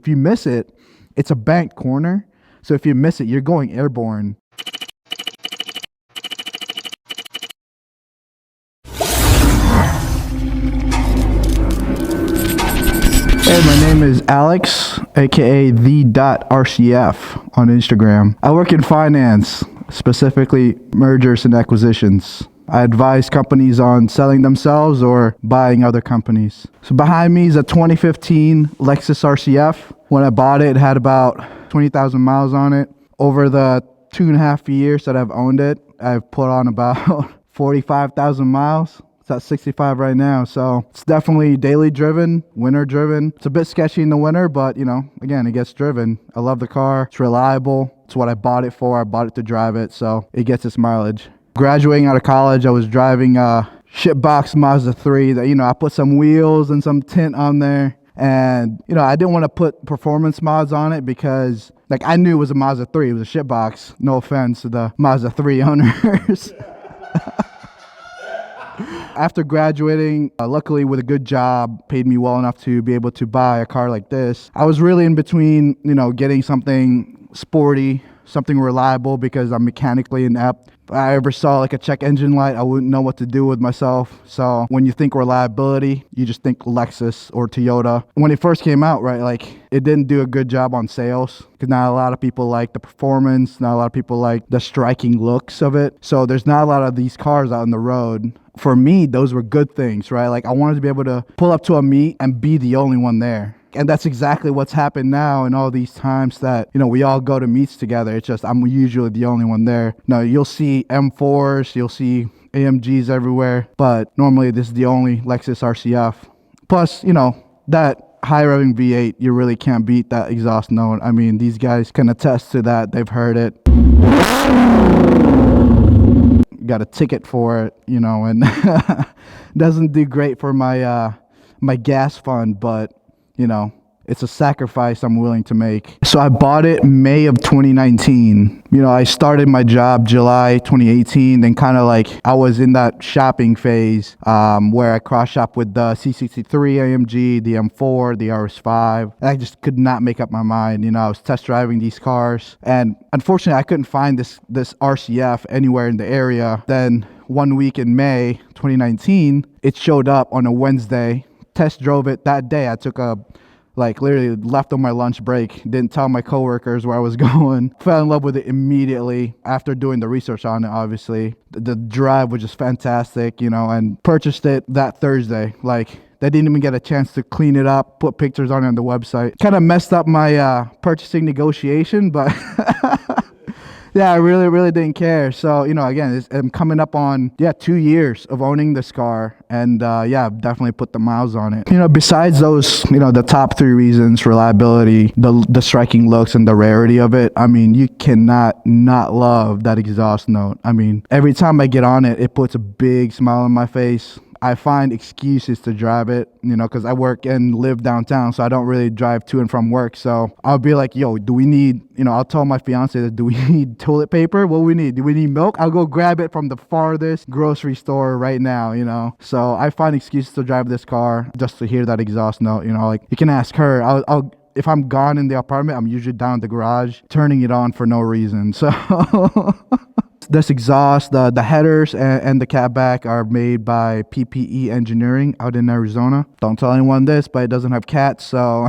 If you miss it, it's a banked corner. So if you miss it, you're going airborne. Hey, my name is Alex, aka the.RCF on Instagram. I work in finance, specifically mergers and acquisitions. I advise companies on selling themselves or buying other companies. So behind me is a 2015 Lexus RCF. When I bought it, it had about 20,000 miles on it. Over the 2.5 years that I've owned it, I've put on about 45,000 miles. It's at 65 right now, so it's definitely daily driven, winter driven. It's a bit sketchy in the winter, but you know, again, it gets driven. I love the car. It's reliable. It's what I bought it for. I bought it to drive it, so it gets its mileage. Graduating out of college, I was driving a shitbox Mazda 3 that, you know, I put some wheels and some tint on there. And, you know, I didn't want to put performance mods on it because, like, I knew it was a Mazda 3. It was a shitbox. No offense to the Mazda 3 owners. After graduating, luckily with a good job, paid me well enough to be able to buy a car like this. I was really in between, you know, getting something sporty, something reliable because I'm mechanically inept. If I ever saw like a check engine light, I wouldn't know what to do with myself. So when you think reliability, you just think Lexus or Toyota. When it first came out, right, like it didn't do a good job on sales because not a lot of people like the performance, not a lot of people like the striking looks of it. So there's not a lot of these cars out on the road. For me, those were good things, right? Like I wanted to be able to pull up to a meet and be the only one there. And that's exactly what's happened now in all these times that, you know, we all go to meets together. It's just I'm usually the only one there. No, you'll see M4s, you'll see AMGs everywhere, but normally this is the only Lexus RCF. Plus, you know, that high revving V8, you really can't beat that exhaust note. I mean, these guys can attest to that. They've heard it. Got a ticket for it, you know, and doesn't do great for my my gas fund, but you know, it's a sacrifice I'm willing to make. So I bought it May of 2019. You know, I started my job July 2018, then kind of like I was in that shopping phase where I cross-shop with the C63 AMG, the M4, the RS5. And I just could not make up my mind. You know, I was test driving these cars. And unfortunately, I couldn't find this RCF anywhere in the area. Then 1 week in May 2019, it showed up on a Wednesday. Test drove it that day. I took literally left on my lunch break, didn't tell my coworkers where I was going, fell in love with it immediately after doing the research on it. Obviously the drive was just fantastic, you know, and purchased it that Thursday. Like they didn't even get a chance to clean it up, put pictures on it on the website. Kind of messed up my purchasing negotiation, but yeah, I really didn't care. So, you know, again, I'm coming up on, 2 years of owning this car. And yeah, I've definitely put the miles on it. You know, besides those, you know, the top 3 reasons, reliability, the striking looks and the rarity of it. I mean, you cannot not love that exhaust note. I mean, every time I get on it, it puts a big smile on my face. I find excuses to drive it, you know, because I work and live downtown, so I don't really drive to and from work. So I'll be like, yo, do we need, you know, I'll tell my fiance that, do we need toilet paper? What do we need? Do we need milk? I'll go grab it from the farthest grocery store right now, you know. So I find excuses to drive this car just to hear that exhaust note, you know. Like you can ask her. I'll if I'm gone in the apartment, I'm usually down in the garage turning it on for no reason. So this exhaust, the headers and the catback are made by PPE Engineering out in Arizona. Don't tell anyone this, but it doesn't have cats, so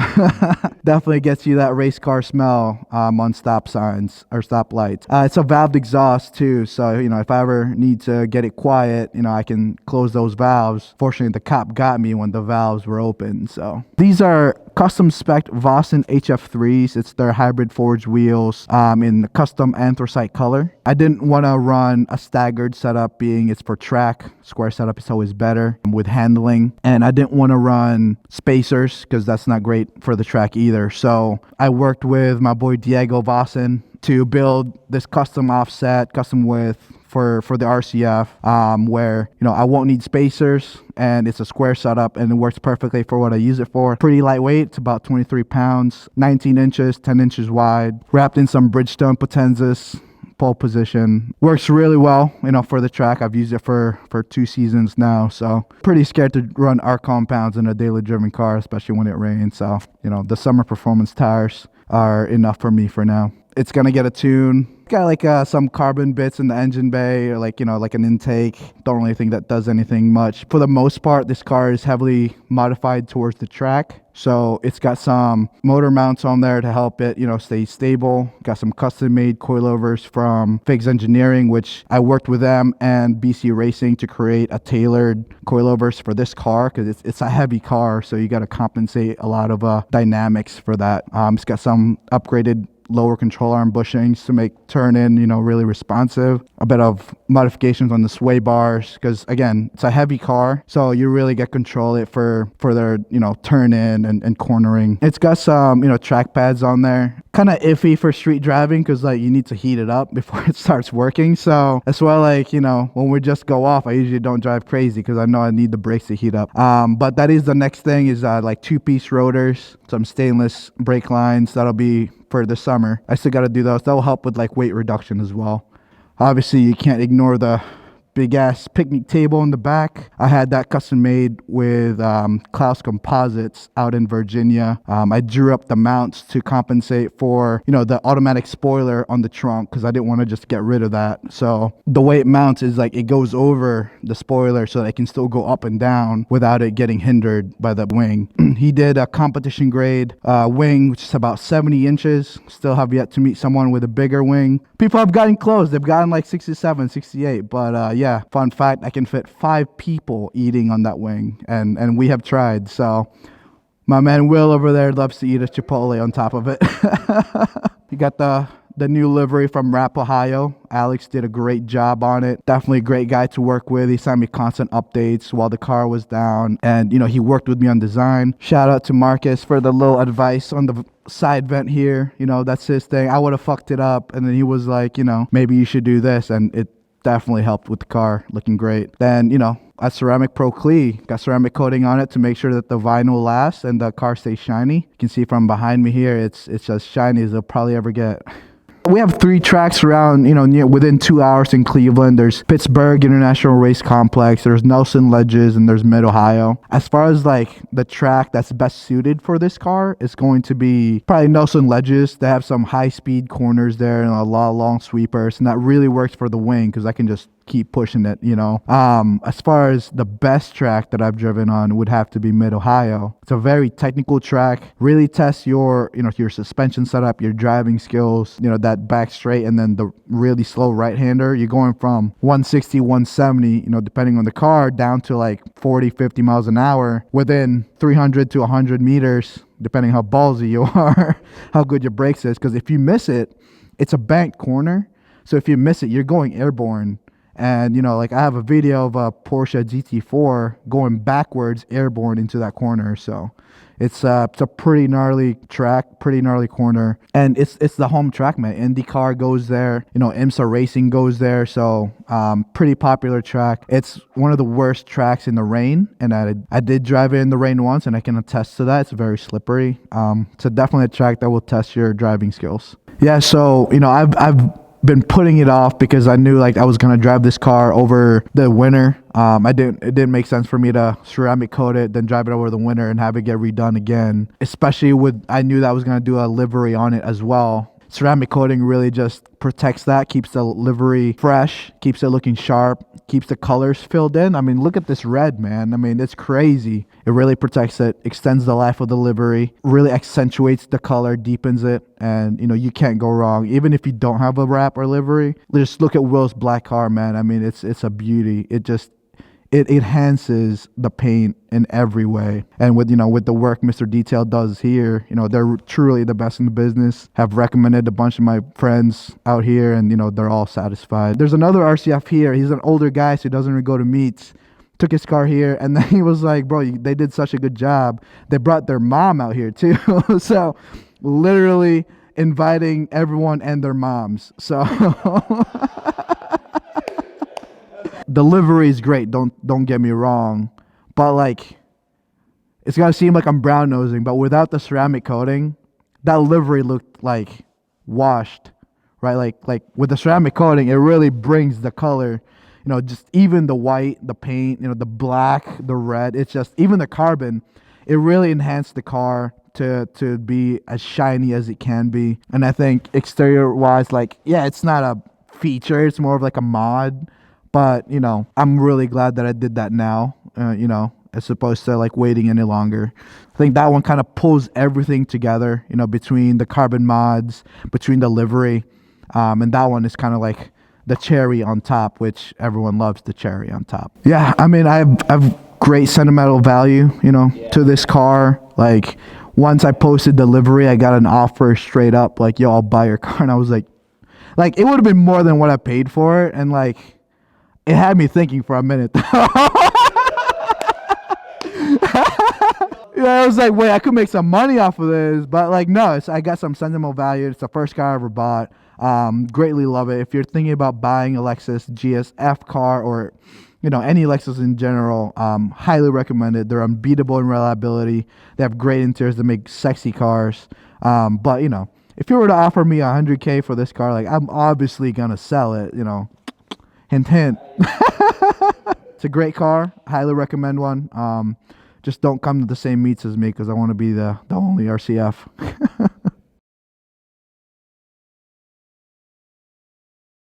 definitely gets you that race car smell on stop signs or stop lights. It's a valved exhaust too, so you know, if I ever need to get it quiet, you know, I can close those valves. Fortunately, the cop got me when the valves were open. So these are custom spec Vossen HF3s. It's their hybrid forged wheels in the custom anthracite color. I didn't want to run a staggered setup, being it's for track. Square setup is always better with handling, and I didn't want to run spacers because that's not great for the track either. So I worked with my boy Diego Vossen to build this custom offset, custom width for the RCF, where, you know, I won't need spacers and it's a square setup and it works perfectly for what I use it for. Pretty lightweight. It's about 23 pounds, 19 inches, 10 inches wide, wrapped in some Bridgestone Potenzas pole position. Works really well, you know, for the track. I've used it for 2 seasons now, so pretty scared to run our compounds in a daily driven car, especially when it rains. So, you know, the summer performance tires are enough for me for now. It's gonna get a tune. Got like some carbon bits in the engine bay, or like, you know, like an intake. Don't really think that does anything much. For the most part, this car is heavily modified towards the track. So it's got some motor mounts on there to help it, you know, stay stable. Got some custom made coilovers from Figs Engineering, which I worked with them and BC Racing to create a tailored coilovers for this car, because it's a heavy car. So you got to compensate a lot of dynamics for that. It's got some upgraded lower control arm bushings to make turn in, you know, really responsive. A bit of modifications on the sway bars, because again, it's a heavy car, so you really get control it for their, you know, turn in and cornering. It's got some, you know, track pads on there. Kind of iffy for street driving, because like you need to heat it up before it starts working. So that's why, like, you know, when we just go off, I usually don't drive crazy because I know I need the brakes to heat up. But that is the next thing, is like 2-piece rotors, some stainless brake lines. That'll be for the summer. I still got to do those. That will help with like weight reduction as well. Obviously, you can't ignore the big ass picnic table in the back. I had that custom made with Klaus Composites out in Virginia. I drew up the mounts to compensate for, you know, the automatic spoiler on the trunk, because I didn't want to just get rid of that. So the way it mounts is like it goes over the spoiler so that it can still go up and down without it getting hindered by the wing. He did a competition grade wing, which is about 70 inches. Still have yet to meet someone with a bigger wing. People have gotten close. They've gotten like 67, 68, but yeah, fun fact, I can fit 5 people eating on that wing, and we have tried. So my man Will over there loves to eat a Chipotle on top of it. You got the new livery from Rap, Ohio. Alex did a great job on it. Definitely a great guy to work with. He sent me constant updates while the car was down, and, you know, he worked with me on design. Shout out to Marcus for the little advice on the side vent here. You know, that's his thing. I would have fucked it up, and then he was like, you know, maybe you should do this, and it definitely helped with the car looking great. Then, you know, a ceramic Pro Clee, got ceramic coating on it to make sure that the vinyl lasts and the car stays shiny. You can see from behind me here, it's as shiny as it'll probably ever get. We have 3 tracks around, you know, within 2 hours in Cleveland. There's Pittsburgh International Race Complex, there's Nelson Ledges, and there's Mid-Ohio. As far as like the track that's best suited for this car, it's going to be probably Nelson Ledges. They have some high-speed corners there and a lot of long sweepers, and that really works for the wing because I can just keep pushing it, you know. As far as the best track that I've driven on would have to be Mid-Ohio. It's a very technical track, really tests your, you know, your suspension setup, your driving skills, you know, that back straight, and then the really slow right-hander. You're going from 160, 170, you know, depending on the car, down to like 40, 50 miles an hour within 300 to 100 meters, depending how ballsy you are, how good your brakes is. Because if you miss it, it's a banked corner. So if you miss it, you're going airborne. And, you know, like I have a video of a Porsche GT4 going backwards airborne into that corner. So it's a pretty gnarly track, pretty gnarly corner. And it's the home track, man. IndyCar goes there. You know, IMSA Racing goes there. So pretty popular track. It's one of the worst tracks in the rain. And I did drive it in the rain once, and I can attest to that. It's very slippery. So definitely a track that will test your driving skills. Yeah, so, you know, I've been putting it off because I knew like I was gonna drive this car over the winter. It didn't make sense for me to ceramic coat it, then drive it over the winter and have it get redone again. Especially with, I knew that I was gonna do a livery on it as well. Ceramic coating really just protects that, keeps the livery fresh, keeps it looking sharp, keeps the colors filled in. I mean, look at this red, man. I mean, it's crazy. It really protects it, extends the life of the livery, really accentuates the color, deepens it, and, you know, you can't go wrong. Even if you don't have a wrap or livery, just look at Will's black car, man. I mean, it's a beauty. It enhances the paint in every way. And with, you know, with the work Mr. Detail does here, you know, they're truly the best in the business. Have recommended a bunch of my friends out here, and, you know, they're all satisfied. There's another RCF here. He's an older guy, so he doesn't even go to meets. Took his car here, and then he was like, bro, they did such a good job. They brought their mom out here too. So literally inviting everyone and their moms. So the livery is great, don't get me wrong, but like it's gonna seem like I'm brown nosing, but without the ceramic coating, that livery looked like washed right? Like with the ceramic coating, it really brings the color, just even the white, the paint, the black, the red. It's just even the carbon. It really enhanced the car to be as shiny as it can be. And I think exterior wise, like, yeah, it's not a feature, it's more of like a mod. But I'm really glad that I did that now, as opposed to like waiting any longer. I think that one kind of pulls everything together, between the carbon mods, between the livery, and that one is kind of like the cherry on top, which everyone loves the cherry on top. Yeah, I mean, I have great sentimental value, to this car. Like, once I posted the livery, I got an offer straight up, like, yo, I'll buy your car. And I was like, it would have been more than what I paid for it. And like, it had me thinking for a minute. Yeah, I was like, wait, I could make some money off of this, but like, no, I got some sentimental value. It's the first car I ever bought. Greatly love it. If you're thinking about buying a Lexus GSF car, or any Lexus in general, highly recommend it. They're unbeatable in reliability. They have great interiors. They make sexy cars. But if you were to offer me $100K for this car, like, I'm obviously gonna sell it. Hint, hint. It's a great car. Highly recommend one. Just don't come to the same meets as me, because I want to be the only RCF.